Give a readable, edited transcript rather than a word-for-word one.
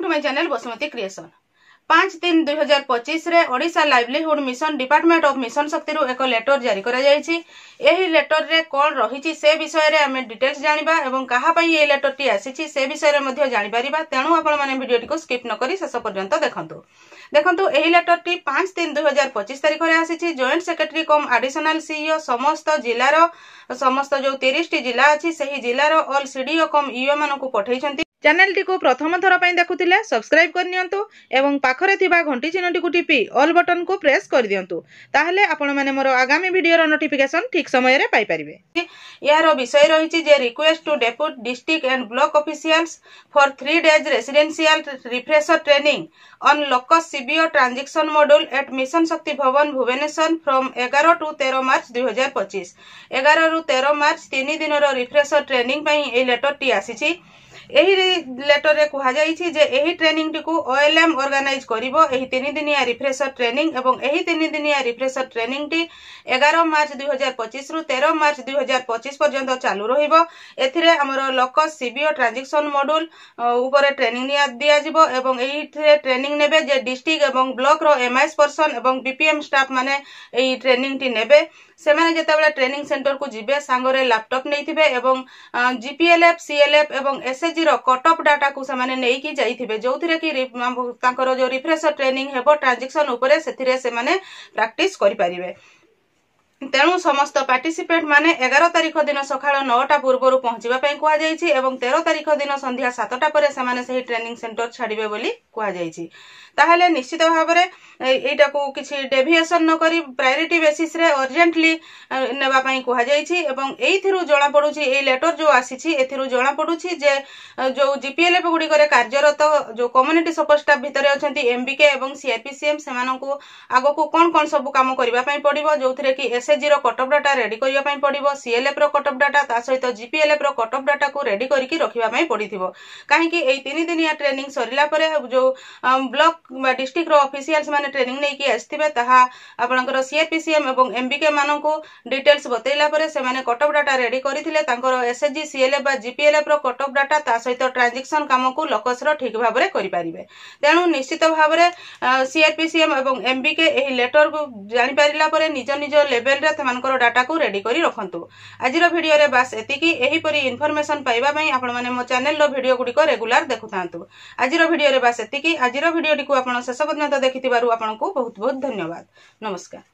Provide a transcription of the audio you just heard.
My channel Basumati creation 5/3/2025 रे Odisha livelihood mission department of mission शक्ति रु एक लेटर जारी करा जायछि। एही लेटर रे कोन रहिछि से विषय रे हमें डिटेल्स जानिबा एवं कहा पई ए लेटर टी आसीछि से विषय रे मध्ये जानि परिबा। तेणु आपण माने वीडियो को स्किप न करी शेष पर्यंत देखंतु एही लेटर टी 5/3/2025 तारिख रे आसीछि। जॉइंट सेक्रेटरी कम एडिशनल सीईओ समस्त जिल्ला रो समस्त जो 30 टी जिल्ला अछि सही जिल्ला रो ऑल सीडीओ कम ईओ मानकु पठैछंती। चैनल टी को प्रथम थर पई देखुथिले सब्सक्राइब कर नियंतु एवं पाखरे थिबा घंटी चिन्हटी को टिपी ऑल बटन को प्रेस कर दियंतु। ताहले आपण माने मोर आगामी वीडियो रो नोटिफिकेशन ठीक समय रे पाई परिबे। यार विषय रहिछि जे request to deputy district and block officials for 3 days residential refresher training on LOKOS CBO transaction module at Mission Shakti Bhawan Bhubaneswar from 11 to 13 मार्च 2025। 11 ରୁ 13 मार्च 3 दिन रो रिफ्रेशर ट्रेनिंग पई ए लेटर टी आसीछि। एही लेटर रे कहा जायछि जे एही ट्रेनिंग टी को ओएलएम ऑर्गेनाइज करिवो। एही 3 दिनिया refresher training एवं एही 3 दिनिया रिफ्रेशर ट्रेनिंग टी 11 मार्च 2025 रु 13 मार्च 2025 पर्यंत चालू रहिबो। एथिरे हमरो लोकस सीबीओ ट्रांजैक्शन मॉड्यूल ऊपर ट्रेनिंग दिया जिवो एवं एही ट्रेनिंग नेबे जे डिस्ट्रिक्ट एवं ब्लॉक रो एमआईएस पर्सन एवं बीपीएम स्टाफ माने एही ट्रेनिंग टी नेबे। सेमाने जेतेबेले ट्रेनिंग सेंटर को जिबे सांगरे लैपटॉप नेइथिबे एवं जीपीएलएफ सीएलएफ एवं एसएसजी रो कट ऑफ डाटा को सेमाने नेइकी जाइथिबे जोथिरे कि तांकर जो रिफ्रेशर ट्रेनिंग हेबो ट्रांजैक्शन ऊपर सेथिरे सेमाने प्रैक्टिस करि परिबे। तेणु समस्त पार्टिसिपेंट माने 11 तारिख दिन सकाळ 9टा पूर्व पहुंचीबा पई कुआ जायछि एवं 13 तारिख दिन संध्या 7टा परे सेमाने सही ट्रेनिंग सेंटर छाडिबे बोली कुआ जायछि। ताहले निश्चित भाबरे एटा को किछि डेविएशन न करी प्रायोरिटी बेसिस रे अर्जेंटली नेबा पई कुआ जायछि एवं एइथिरु जणा पडुछि ए लेटर जो आसीछि एथिरु जणा पडुछि जे जो जीपीएलएफ गुडी करे कार्यरत जो कम्युनिटी सपोर्ट स्टाफ भितरे अछंती एमबीके एवं सीआरपीसीएम सेमानकु आगो को कोन सब काम करबा पई पडिबो जोथिरे कि एसएसजी रो कट ऑफ डाटा रेडी करबा पई पडिबो। सीएलएफ रो कट ऑफ डाटा ता सहित जीपीएलएफ रो कट ऑफ डाटा को रेडी करिकि रखिबा पई पडिथिबो। काहे कि एई 3 दिनिया ट्रेनिंग सरिला परे जो ब्लॉक बा डिस्ट्रिक्ट रो ऑफिशियल्स माने ट्रेनिंग नै कि आस्थिबे ताहा आपनकर सीआरपीसीएम एवं एमबीके मानकु डिटेल्स बतैला परे से माने कट ऑफ डाटा रेडी करिथिले तांकर एसएसजी सीएलएफ बा जीपीएलएफ रो कट ऑफ डाटा ता सहित ट्रांजैक्शन काम को लोकस रो ठीक भाबरे करि परिबे। तेणु निश्चित भाबरे सीआरपीसीएम एवं एमबीके एही लेटर को जानि परिला परे निज निज लेवल रे तमानकर डाटा को रेडी करी रखंतु। आजिरो वीडियो रे बस एतिकी। एही परी इन्फॉर्मेशन पाइबा पई आपण माने मो चैनल रो वीडियो गुडी को रेगुलर देखुथांतु। आजिरो वीडियो रे बस एतिकी। आजिरो वीडियो टी को आपण शेष पर्यंत देखिथिबारु आपनको बहुत बहुत धन्यवाद। नमस्कार।